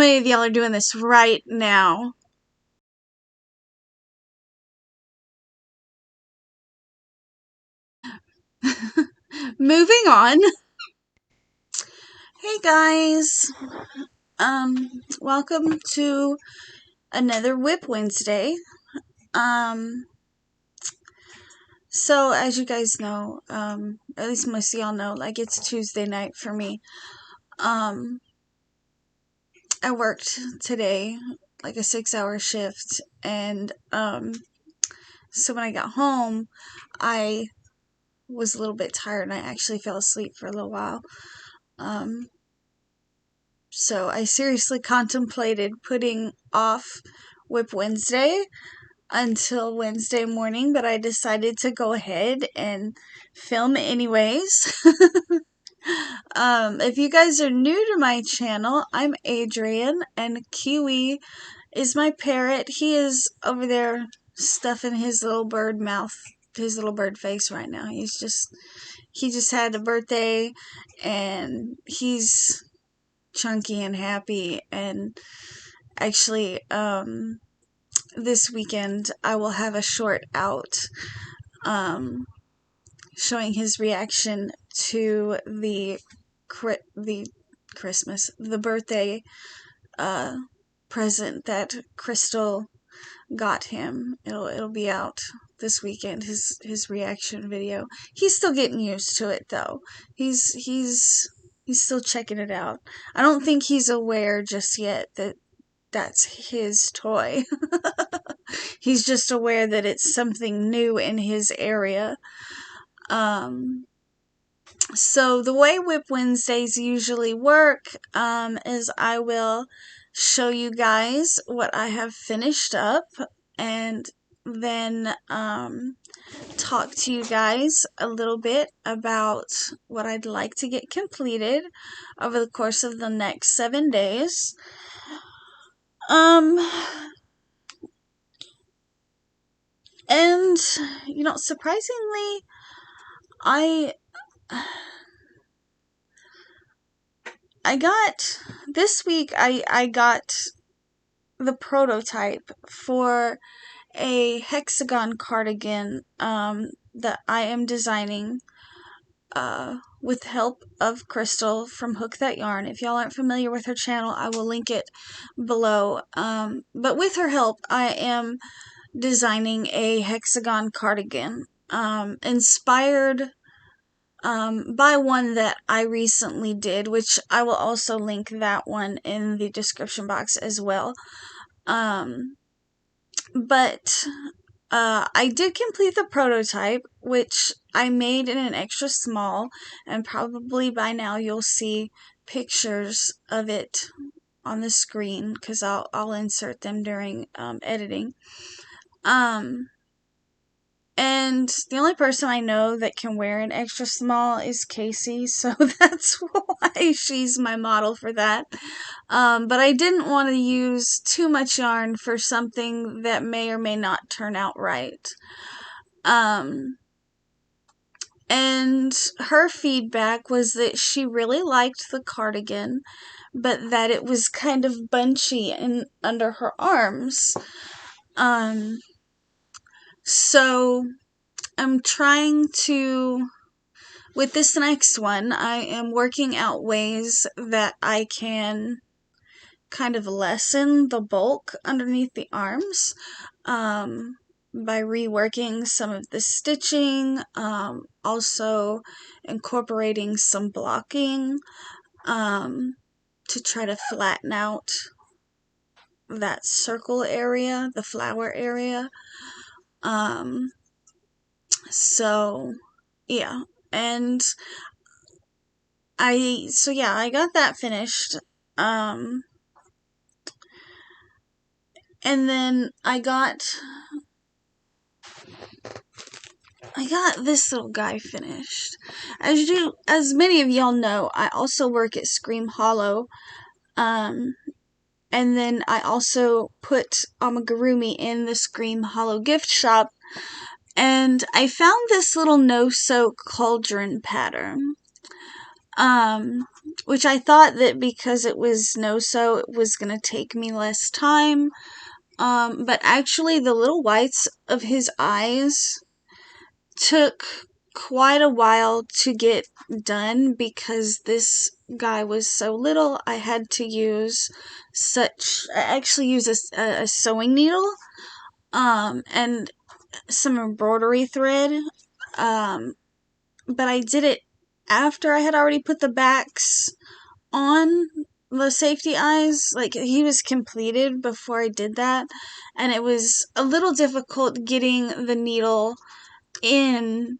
many of y'all are doing this right now? Moving on. Hey guys. Welcome to another WIP Wednesday. So as you guys know, at least most of y'all know, like it's Tuesday night for me. I worked today, like a 6-hour shift, and so when I got home, I was a little bit tired and I actually fell asleep for a little while. So I seriously contemplated putting off WIP Wednesday until Wednesday morning, but I decided to go ahead and film anyways. If you guys are new to my channel, I'm Adrian, and Kiwi is my parrot. He is over there stuffing his little bird mouth, his little bird face right now. He just had a birthday, and he's chunky and happy. And actually, this weekend I will have a short out showing his reaction to the birthday present that Crystal got him. It'll be out this weekend, his reaction video. He's still getting used to it though. He's still checking it out. I don't think he's aware just yet that that's his toy. He's just aware that it's something new in his area. So the way WIP Wednesdays usually work is I will show you guys what I have finished up, and then talk to you guys a little bit about what I'd like to get completed over the course of the next 7 days. And you know, surprisingly, this week I got the prototype for a hexagon cardigan that I am designing with help of Crystal from Hook That Yarn. If y'all aren't familiar with her channel, I will link it below. But with her help, I am designing a hexagon cardigan inspired by one that I recently did, which I will also link that one in the description box as well. But I did complete the prototype, which I made in an extra small, and probably by now you'll see pictures of it on the screen, because I'll insert them during editing. And the only person I know that can wear an extra small is Casey, so that's why she's my model for that. But I didn't want to use too much yarn for something that may or may not turn out right. And her feedback was that she really liked the cardigan, but that it was kind of bunchy under her arms. So I'm trying to, with this next one, I am working out ways that I can kind of lessen the bulk underneath the arms by reworking some of the stitching, also incorporating some blocking to try to flatten out that circle area, the flower area. So yeah, and I got that finished. And then I got this little guy finished. As many of y'all know, I also work at Scream Hollow. And then I also put amigurumi in the Scream Hollow gift shop. And I found this little no-soak cauldron pattern. which I thought that because it was no-sew, it was going to take me less time. But actually the little whites of his eyes took quite a while to get done because this guy was so little. I had to use I actually use a sewing needle, and some embroidery thread, but I did it after I had already put the backs on the safety eyes. Like, he was completed before I did that, and it was a little difficult getting the needle in,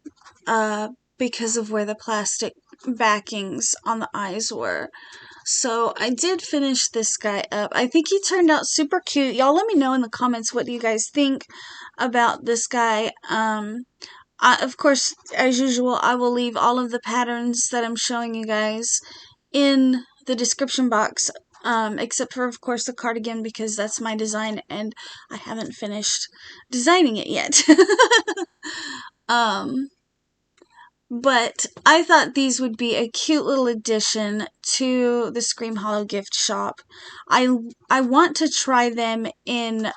because of where the plastic backings on the eyes were. So I did finish this guy up. I think he turned out super cute. Y'all let me know in the comments what you guys think about this guy. Of course, as usual, I will leave all of the patterns that I'm showing you guys in the description box, except for, of course, the cardigan, because that's my design and I haven't finished designing it yet. But I thought these would be a cute little addition to the Scream Hollow gift shop. I want to try them in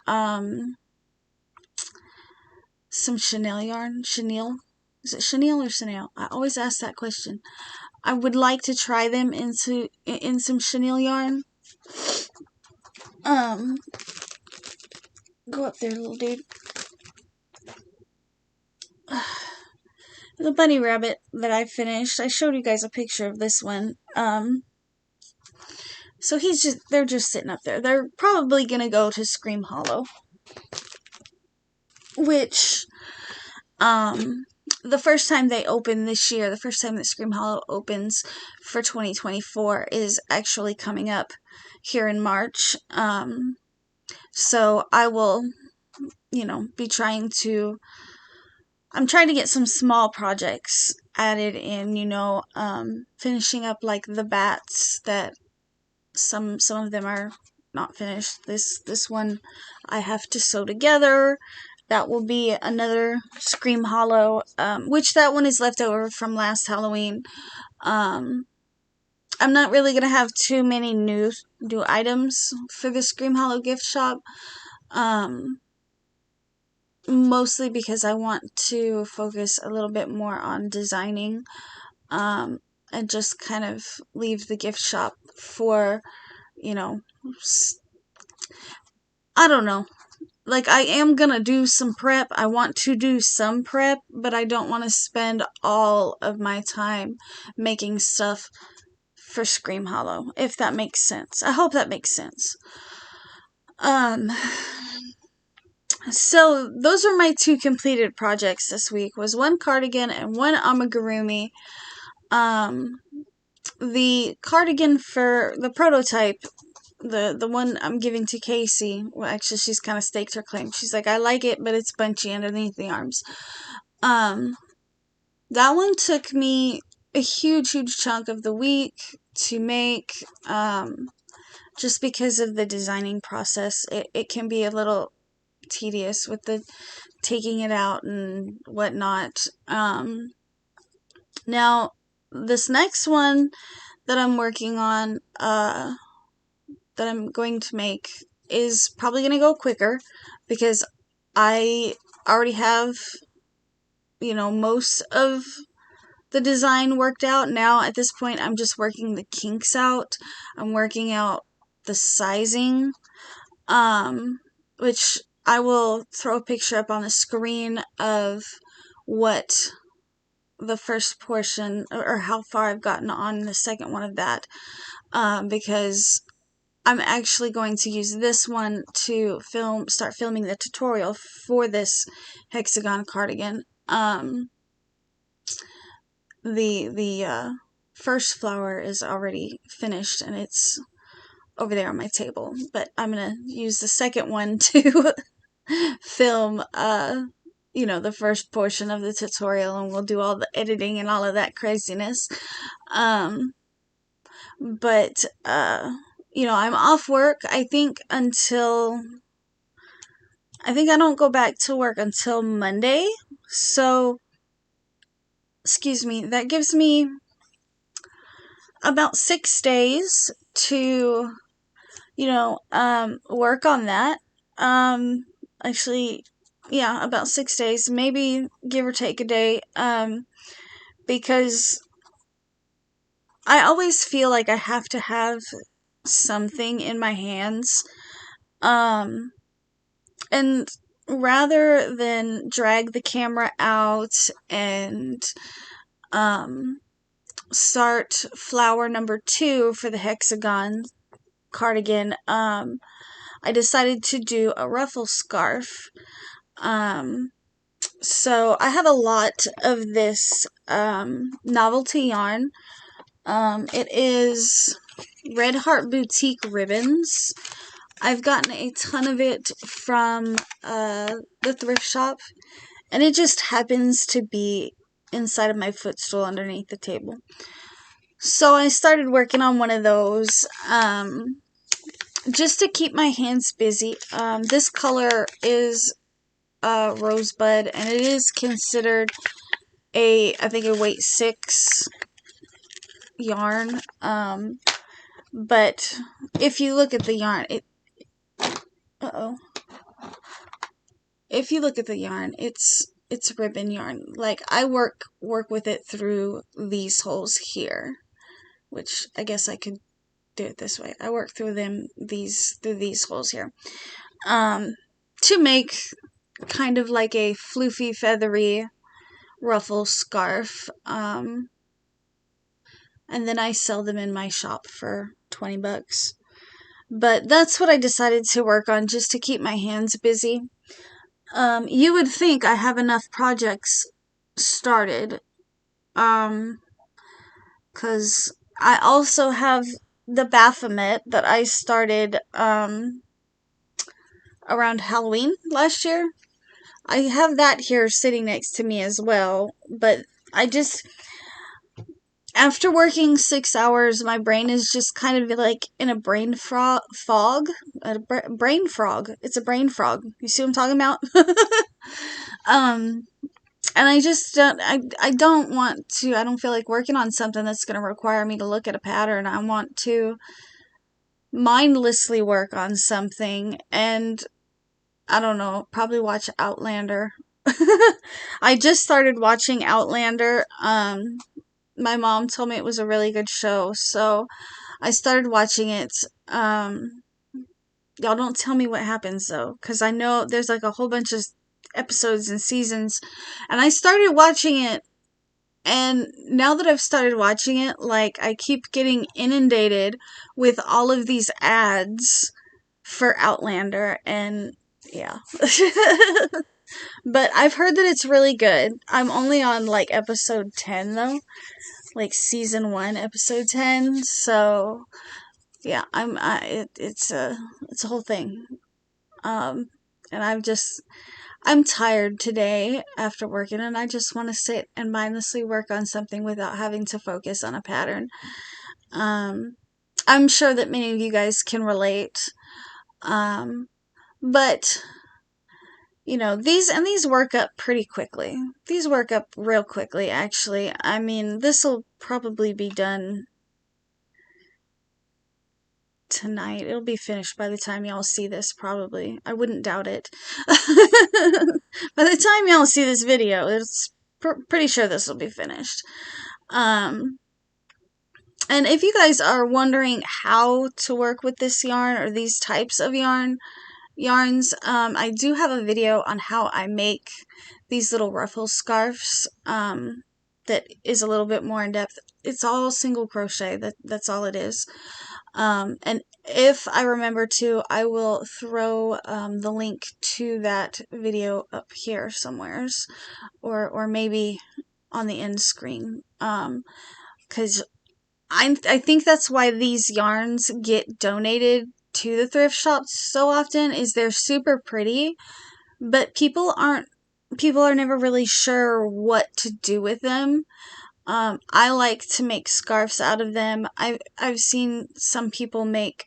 some chenille yarn. Chenille? Is it chenille or chenille? I always ask that question. I would like to try them in some chenille yarn. Go up there, little dude. The bunny rabbit that I finished, I showed you guys a picture of this one. So they're just sitting up there. They're probably gonna go to Scream Hollow, which, the first time they open this year, the first time that Scream Hollow opens for 2024 is actually coming up here in March. So I will, be I'm trying to get some small projects added in, finishing up like the bats that some of them are not finished. This one I have to sew together. That will be another Scream Hollow, which that one is left over from last Halloween. I'm not really gonna have too many new items for the Scream Hollow gift shop. Mostly because I want to focus a little bit more on designing, and just kind of leave the gift shop for, I don't know. Like, I am gonna do some prep. I want to do some prep, but I don't want to spend all of my time making stuff for Scream Hollow, if that makes sense. I hope that makes sense. So those are my two completed projects this week. Was one cardigan and one amigurumi. The cardigan for the prototype, the one I'm giving to Casey, well, actually she's kind of staked her claim. She's like, I like it, but it's bunchy underneath the arms. That one took me a huge chunk of the week to make, just because of the designing process. It can be a little tedious with the taking it out and whatnot. Now, this next one that I'm working on, that I'm going to make, is probably going to go quicker because I already have, most of the design worked out. Now, at this point, I'm just working the kinks out. I'm working out the sizing, which I will throw a picture up on the screen of what the first portion, or how far I've gotten on the second one of that, because I'm actually going to use this one to start filming the tutorial for this hexagon cardigan. The first flower is already finished and it's over there on my table, but I'm gonna use the second one to film, the first portion of the tutorial, and we'll do all the editing and all of that craziness. But I'm off work, I think I don't go back to work until Monday, so, excuse me, that gives me about 6 days to, work on that. Actually, yeah, about 6 days, maybe give or take a day, because I always feel like I have to have something in my hands, um, and rather than drag the camera out and, um, start flower number 2 for the hexagon cardigan, I decided to do a ruffle scarf. So I have a lot of this novelty yarn. It is Red Heart Boutique ribbons. I've gotten a ton of it from the thrift shop, and it just happens to be inside of my footstool underneath the table. So I started working on one of those, just to keep my hands busy. This color is Rosebud, and it is considered I think a weight 6 yarn. But if you look at the yarn, if you look at the yarn, it's ribbon yarn. Like, I work with it through these holes here, which I guess I could do it this way. I work through these holes here, to make kind of like a floofy, feathery ruffle scarf. And then I sell them in my shop for $20. But that's what I decided to work on, just to keep my hands busy. You would think I have enough projects started, because I also have the Baphomet that I started, around Halloween last year. I have that here sitting next to me as well, but after working 6 hours, my brain is just kind of like in a fog. Brain frog. It's a brain frog. You see what I'm talking about? And I just I don't want to, I don't feel like working on something that's going to require me to look at a pattern. I want to mindlessly work on something, and I don't know, probably watch Outlander. I just started watching Outlander. My mom told me it was a really good show, so I started watching it. Y'all don't tell me what happens though, because I know there's like a whole bunch of episodes and seasons, and I started watching it, and now that I've started watching it, like, I keep getting inundated with all of these ads for Outlander, and yeah. But I've heard that it's really good. I'm only on like episode 10 though, like season 1, episode 10. So yeah, it's a whole thing. And I'm tired today after working, and I just want to sit and mindlessly work on something without having to focus on a pattern. I'm sure that many of you guys can relate. But these work up pretty quickly. These work up real quickly, actually. I mean, this will probably be done tonight. It'll be finished by the time y'all see this, probably. I wouldn't doubt it. By the time y'all see this video, it's pretty sure this will be finished. And if you guys are wondering how to work with this yarn or these types of yarns, I do have a video on how I make these little ruffle scarves, that is a little bit more in depth. It's all single crochet. That's all it is. And if I remember to, I will throw the link to that video up here somewheres, or maybe on the end screen, because I think that's why these yarns get donated to the thrift shops so often, is they're super pretty, but people are never really sure what to do with them. I like to make scarves out of them. I've seen some people make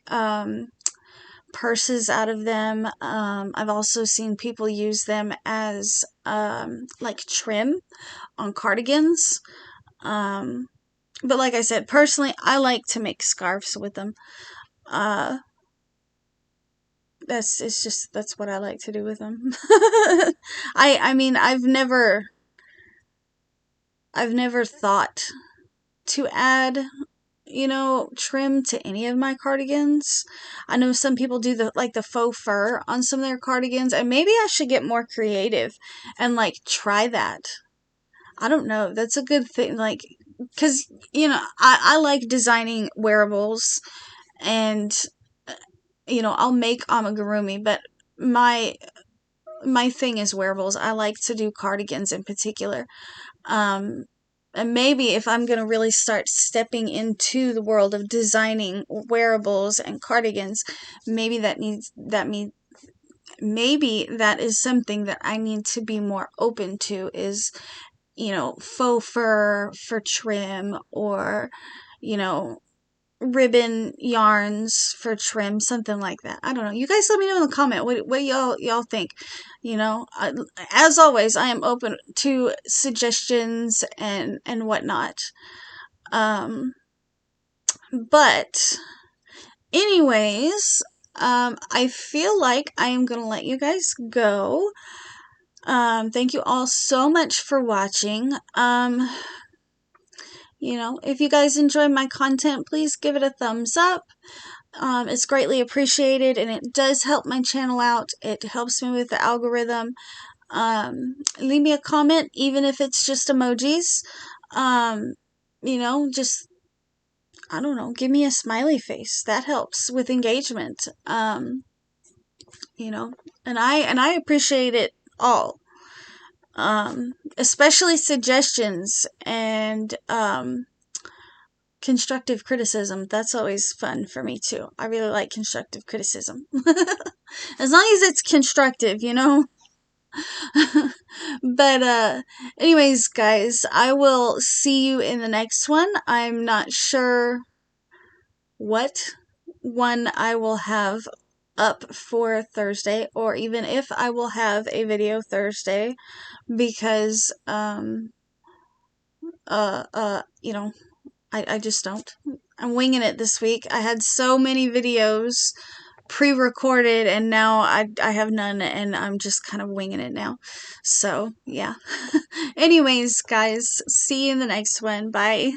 purses out of them. I've also seen people use them as like trim on cardigans. But like I said, personally, I like to make scarves with them. That's what I like to do with them. I mean, I've never thought to add, trim to any of my cardigans. I know some people do the faux fur on some of their cardigans, and maybe I should get more creative and like try that. I don't know. That's a good thing. Like, because, I like designing wearables, and, I'll make amigurumi, but my my thing is wearables. I like to do cardigans in particular. Um, and maybe if I'm going to really start stepping into the world of designing wearables and cardigans, maybe maybe that is something that I need to be more open to, is, faux fur for trim, or, you know, ribbon yarns for trim, something like that. I don't know. You guys let me know in the comment what y'all think. As always, I am open to suggestions and whatnot. But anyways, I feel like I am gonna let you guys go. Thank you all so much for watching. If you guys enjoy my content, please give it a thumbs up. It's greatly appreciated, and it does help my channel out. It helps me with the algorithm. Leave me a comment, even if it's just emojis. Just, I don't know, give me a smiley face. That helps with engagement. And I appreciate it all. Especially suggestions and constructive criticism. That's always fun for me too. I really like constructive criticism. As long as it's constructive, But anyways, guys, I will see you in the next one. I'm not sure what one I will have up for Thursday, or even if I will have a video Thursday, because I just don't. I'm winging it this week. I had so many videos pre-recorded, and now I have none, and I'm just kind of winging it now. So, yeah. Anyways, guys, see you in the next one. Bye.